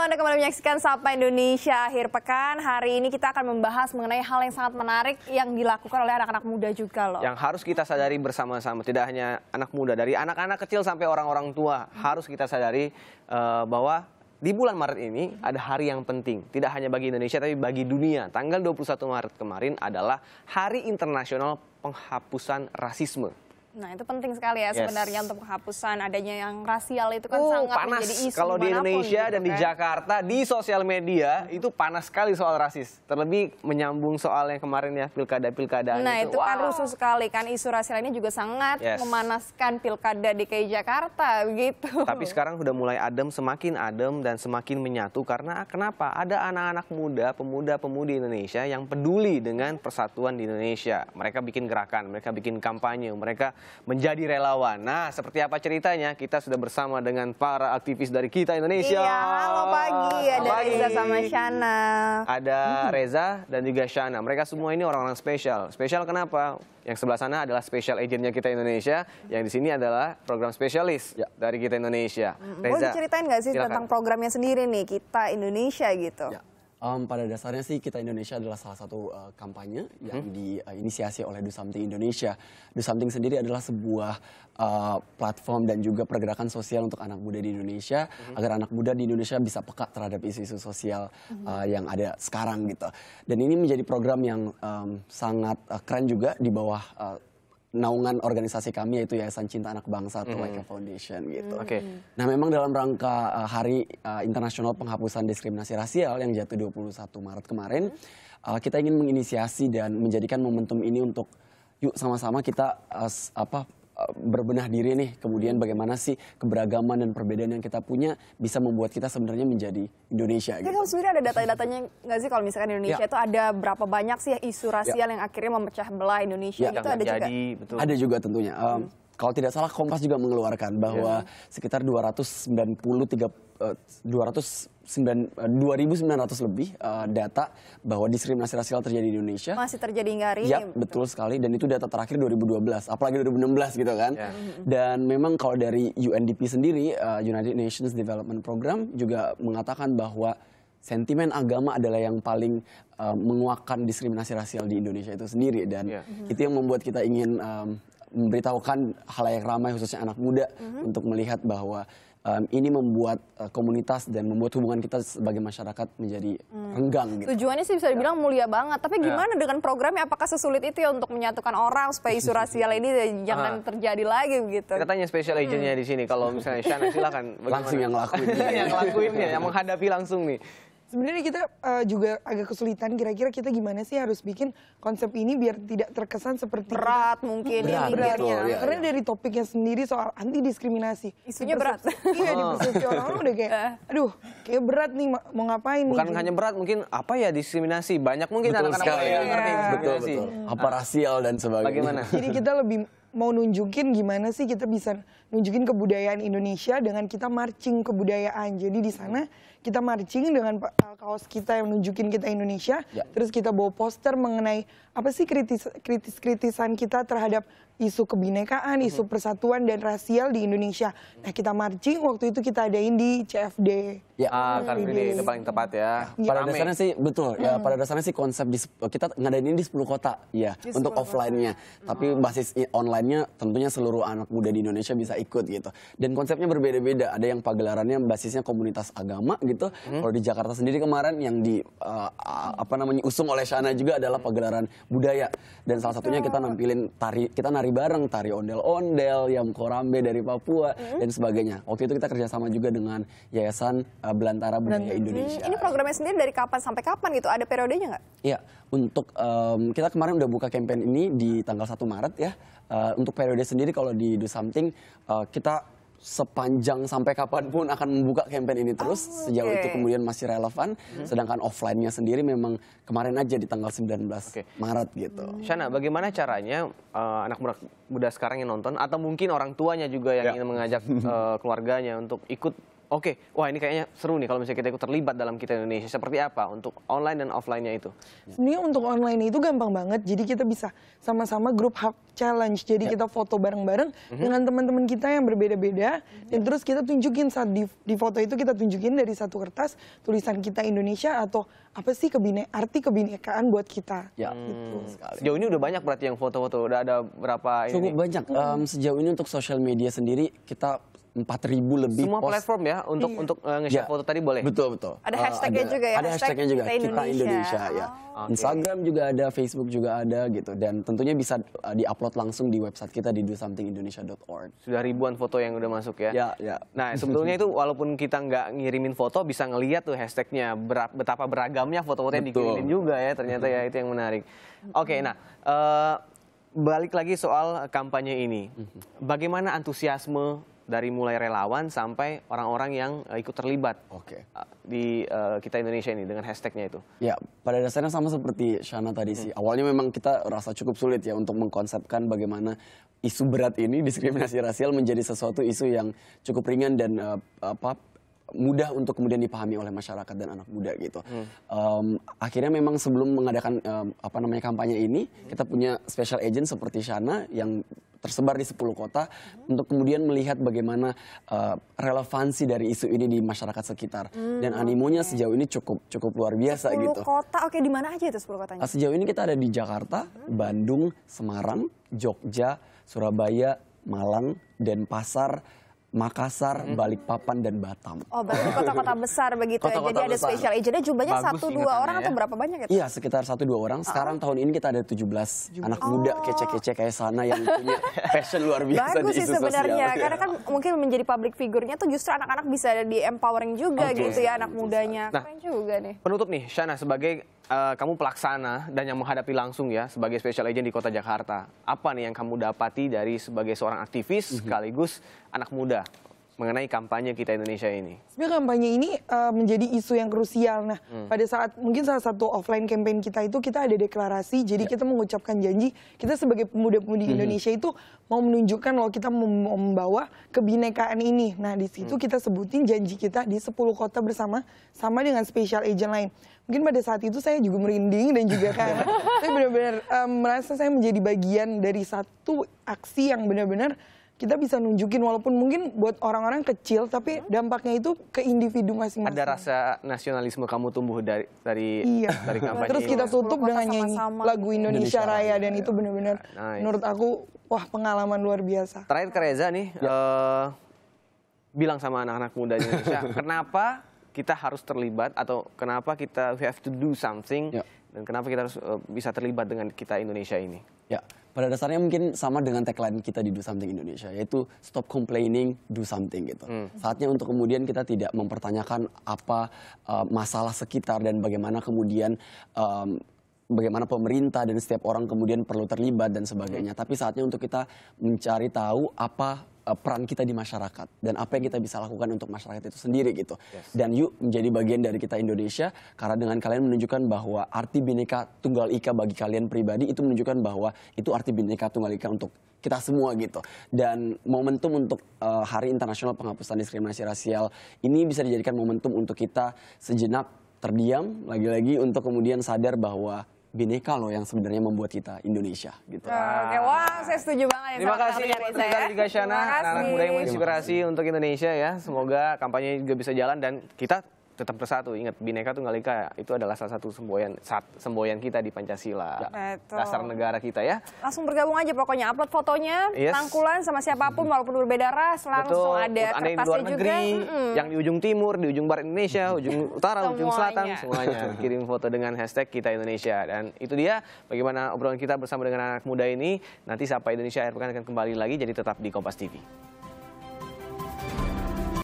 Anda kembali menyaksikan Sapa Indonesia akhir pekan. Hari ini kita akan membahas mengenai hal yang sangat menarik yang dilakukan oleh anak-anak muda juga loh. Yang harus kita sadari bersama-sama, tidak hanya anak muda, dari anak-anak kecil sampai orang-orang tua, harus kita sadari bahwa di bulan Maret ini ada hari yang penting. Tidak hanya bagi Indonesia, tapi bagi dunia. Tanggal 21 Maret kemarin adalah Hari Internasional Penghapusan Rasisme. Nah, itu penting sekali ya sebenarnya untuk penghapusan adanya yang rasial itu kan sangat panas. menjadi isu Kalau di Indonesia gitu, dan di Jakarta, di sosial media itu panas sekali soal rasis. Terlebih menyambung soal yang kemarin ya, pilkada-pilkadaan. Nah, itu kan rusuh sekali kan, isu rasial ini juga sangat memanaskan pilkada DKI Jakarta begitu. Tapi sekarang sudah mulai semakin adem dan semakin menyatu karena kenapa? Ada anak-anak muda, pemuda-pemudi Indonesia yang peduli dengan persatuan di Indonesia. Mereka bikin gerakan, mereka bikin kampanye, mereka menjadi relawan. Nah, seperti apa ceritanya? Kita sudah bersama dengan para aktivis dari Kita Indonesia. Iya, halo pagi. Ada Reza sama Shana. Ada Reza dan juga Shana. Mereka semua ini orang-orang spesial. Spesial kenapa? Yang sebelah sana adalah special agentnya Kita Indonesia. Yang di sini adalah program spesialis dari Kita Indonesia. Reza, boleh diceritain nggak sih tentang programnya sendiri nih, Kita Indonesia gitu? Ya. Pada dasarnya sih Kita Indonesia adalah salah satu kampanye yang diinisiasi oleh Do Something Indonesia. Do Something sendiri adalah sebuah platform dan juga pergerakan sosial untuk anak muda di Indonesia, agar anak muda di Indonesia bisa peka terhadap isu-isu sosial yang ada sekarang gitu. Dan ini menjadi program yang sangat keren juga di bawah naungan organisasi kami, yaitu Yayasan Cinta Anak Bangsa atau Laika Foundation gitu. Nah, memang dalam rangka Hari Internasional Penghapusan Diskriminasi Rasial yang jatuh 21 Maret kemarin, kita ingin menginisiasi dan menjadikan momentum ini untuk yuk sama-sama kita berbenah diri nih, kemudian bagaimana sih keberagaman dan perbedaan yang kita punya bisa membuat kita sebenarnya menjadi Indonesia. Jadi kamu sendiri ada data-datanya nggak sih kalau misalkan Indonesia itu ada berapa banyak sih isu rasial yang akhirnya memecah belah Indonesia? Itu ada juga? Betul. Ada juga tentunya. Kalau tidak salah Kompas juga mengeluarkan bahwa sekitar 2.900 lebih data bahwa diskriminasi rasial terjadi di Indonesia. Masih terjadi hingga hari ini? Ya, betul sekali. Dan itu data terakhir 2012, apalagi 2016 gitu kan. Dan memang kalau dari UNDP sendiri, United Nations Development Program juga mengatakan bahwa sentimen agama adalah yang paling menguatkan diskriminasi rasial di Indonesia itu sendiri. Dan itu yang membuat kita ingin memberitahukan halayak ramai khususnya anak muda untuk melihat bahwa ini membuat komunitas dan membuat hubungan kita sebagai masyarakat menjadi renggang. Gitu. Tujuannya sih bisa dibilang mulia banget, tapi gimana dengan programnya? Apakah sesulit itu ya untuk menyatukan orang supaya isu rasial ini jangan terjadi lagi begitu? Kita tanya special agentnya di sini. Kalau misalnya Shana silakan. Langsung yang ngelakuin. Yang ngelakuinnya, yang menghadapi langsung nih. Sebenarnya kita juga agak kesulitan, kira-kira kita gimana sih harus bikin konsep ini biar tidak terkesan seperti berat mungkin ya mikirnya. Karena dari topiknya sendiri soal anti diskriminasi. Isunya berat. Iya, di persepsi orang udah kayak, aduh kayak berat nih mau ngapain nih. Bukan hanya berat, mungkin apa ya diskriminasi. Banyak mungkin anak-anak yang ngerti diskriminasi. Apa rasial dan sebagainya. Bagaimana? Jadi kita lebih mau nunjukin gimana sih kita bisa nunjukin kebudayaan Indonesia dengan kita marching kebudayaan. Jadi di sana kita marching dengan kaos kita yang nunjukin kita Indonesia. Terus kita bawa poster mengenai apa sih kritisan kita terhadap isu kebinekaan, isu persatuan dan rasial di Indonesia. Nah, kita marching waktu itu kita adain di CFD. Car Free Day itu paling tepat ya. Pada dasarnya sih betul ya, pada dasarnya sih konsep kita ngadain ini di 10 kota ya untuk offline-nya. Tapi basis online-nya tentunya seluruh anak muda di Indonesia bisa ikut gitu. Dan konsepnya berbeda-beda. Ada yang pagelarannya basisnya komunitas agama gitu. Kalau di Jakarta sendiri kemarin yang usung oleh Shana juga adalah pagelaran budaya. Dan salah satunya kita nampilin kita nari bareng, tari ondel-ondel, Yam Korambe dari Papua dan sebagainya. Waktu itu kita kerjasama juga dengan Yayasan Belantara Budaya Indonesia. Ini programnya sendiri dari kapan sampai kapan gitu? Ada periodenya nggak? Iya, untuk kita kemarin udah buka campaign ini di tanggal 1 Maret ya. Untuk periode sendiri kalau di Do Something kita sepanjang sampai kapanpun akan membuka campaign ini terus sejauh itu kemudian masih relevan. Sedangkan offline-nya sendiri memang kemarin aja di tanggal 19 Maret gitu. Shana, bagaimana caranya anak muda sekarang yang nonton atau mungkin orang tuanya juga yang ingin mengajak keluarganya untuk ikut Oke, wah ini kayaknya seru nih kalau misalnya kita ikut terlibat dalam Kita Indonesia. Seperti apa untuk online dan offline-nya itu? Sebenarnya untuk online itu gampang banget. Jadi kita bisa sama-sama grup hub challenge. Jadi kita foto bareng-bareng dengan teman-teman kita yang berbeda-beda. Dan terus kita tunjukin saat di foto itu kita tunjukin dari satu kertas tulisan Kita Indonesia atau apa sih arti kebinekaan buat kita. Ya, Gitu. Sejauh ini udah banyak berarti yang foto-foto. Udah ada berapa ini? Cukup banyak. Sejauh ini untuk social media sendiri kita 4.000 lebih Semua post. platform ya untuk nge-share foto tadi boleh? Betul. Ada hashtagnya juga ya? Ada hashtagnya juga, Kita Kita Indonesia ya. Oke. Instagram juga ada, Facebook juga ada gitu. Dan tentunya bisa di-upload langsung di website kita di dosomethingindonesia.org. Sudah ribuan foto yang udah masuk ya? Ya. Nah sebetulnya itu walaupun kita nggak ngirimin foto bisa ngeliat tuh hashtagnya betapa beragamnya foto-foto yang Betul. dikirimin juga ya ternyata ya itu yang menarik. Oke, nah balik lagi soal kampanye ini. Bagaimana antusiasme dari mulai relawan sampai orang-orang yang ikut terlibat Oke. di Kita Indonesia ini dengan hashtagnya itu? Ya, pada dasarnya sama seperti Shana tadi sih. Awalnya memang kita rasa cukup sulit ya untuk mengkonsepkan bagaimana isu berat ini, diskriminasi rasial, menjadi sesuatu isu yang cukup ringan dan mudah untuk kemudian dipahami oleh masyarakat dan anak muda gitu. Akhirnya memang sebelum mengadakan kampanye ini, kita punya special agent seperti Shana yang tersebar di 10 kota untuk kemudian melihat bagaimana relevansi dari isu ini di masyarakat sekitar. Dan animonya sejauh ini cukup luar biasa 10 gitu. kota, oke di mana aja itu 10 kotanya? Sejauh ini kita ada di Jakarta, Bandung, Semarang, Jogja, Surabaya, Malang, Denpasar, Makassar, Balikpapan, dan Batam. Oh, berarti kota-kota besar begitu ya. Kota-kota Jadi ada besar. special agent-nya jumlahnya Bagus 1-2 ingatannya orang ya. atau berapa banyak ya? Iya, sekitar 1-2 orang. Sekarang tahun ini kita ada 17 anak muda kece-kece kayak Sana yang punya passion luar biasa Bagus di sih isu sebenarnya, sosial. karena kan mungkin menjadi public figure-nya tuh justru anak-anak bisa di empowering juga Oke. gitu ya anak mudanya. Nah, Keren juga nih. Penutup nih, Shana, sebagai kamu pelaksana dan yang menghadapi langsung ya sebagai special agent di Kota Jakarta, apa nih yang kamu dapati dari sebagai seorang aktivis sekaligus anak muda mengenai kampanye Kita Indonesia ini? Sebenarnya kampanye ini menjadi isu yang krusial. Nah, pada saat mungkin salah satu offline campaign kita itu kita ada deklarasi, jadi kita mengucapkan janji kita sebagai pemuda-pemudi Indonesia itu mau menunjukkan loh kita membawa kebinekaan ini. Nah, di situ kita sebutin janji kita di 10 kota bersama sama dengan special agent lain. Mungkin pada saat itu saya juga merinding dan juga kan saya benar-benar merasa saya menjadi bagian dari satu aksi yang benar-benar kita bisa nunjukin walaupun mungkin buat orang-orang kecil tapi dampaknya itu ke individu masing-masing. Ada rasa nasionalisme kamu tumbuh dari Iya. kampanye Terus ini? kita tutup 10 kota dengan nyanyi sama-sama. lagu Indonesia Raya dan itu benar-benar Nice. menurut aku wah pengalaman luar biasa. Terakhir ke Reza nih, bilang sama anak-anak muda di Indonesia, kenapa kita harus terlibat atau kenapa we have to do something dan kenapa kita harus bisa terlibat dengan Kita Indonesia ini? Ya, pada dasarnya mungkin sama dengan tagline kita di Do Something Indonesia, yaitu stop complaining, do something gitu. Saatnya untuk kemudian kita tidak mempertanyakan apa masalah sekitar dan bagaimana kemudian bagaimana pemerintah dan setiap orang kemudian perlu terlibat dan sebagainya. Tapi saatnya untuk kita mencari tahu apa peran kita di masyarakat dan apa yang kita bisa lakukan untuk masyarakat itu sendiri gitu. Dan yuk menjadi bagian dari Kita Indonesia karena dengan kalian menunjukkan bahwa arti Bhinneka Tunggal Ika bagi kalian pribadi itu menunjukkan bahwa itu arti Bhinneka Tunggal Ika untuk kita semua gitu. Dan momentum untuk Hari Internasional Penghapusan Diskriminasi Rasial ini bisa dijadikan momentum untuk kita sejenak terdiam lagi-lagi untuk kemudian sadar bahwa Bhinneka loh yang sebenarnya membuat kita Indonesia gitu. Oke, wah saya setuju banget Terima sama kasih Kak buat Reza ya. juga Shana, Terima anak kasih. muda yang menginspirasi untuk Indonesia ya. Semoga kampanye juga bisa jalan dan kita tetap bersatu. Ingat, Bhinneka Tunggal Ika itu adalah salah satu semboyan kita di Pancasila. Betul. Dasar negara kita ya. Langsung bergabung aja pokoknya, upload fotonya, Yes. rangkulan sama siapapun walaupun berbeda ras, langsung ada Buat Anda yang di luar kertasnya juga. negeri, yang di ujung timur, di ujung barat Indonesia, ujung utara, ujung selatan, Semuanya. semuanya kirim foto dengan hashtag Kita Indonesia. Dan itu dia bagaimana obrolan kita bersama dengan anak muda ini. Nanti Sapa Indonesia akhir pekan akan kembali lagi, jadi tetap di Kompas TV.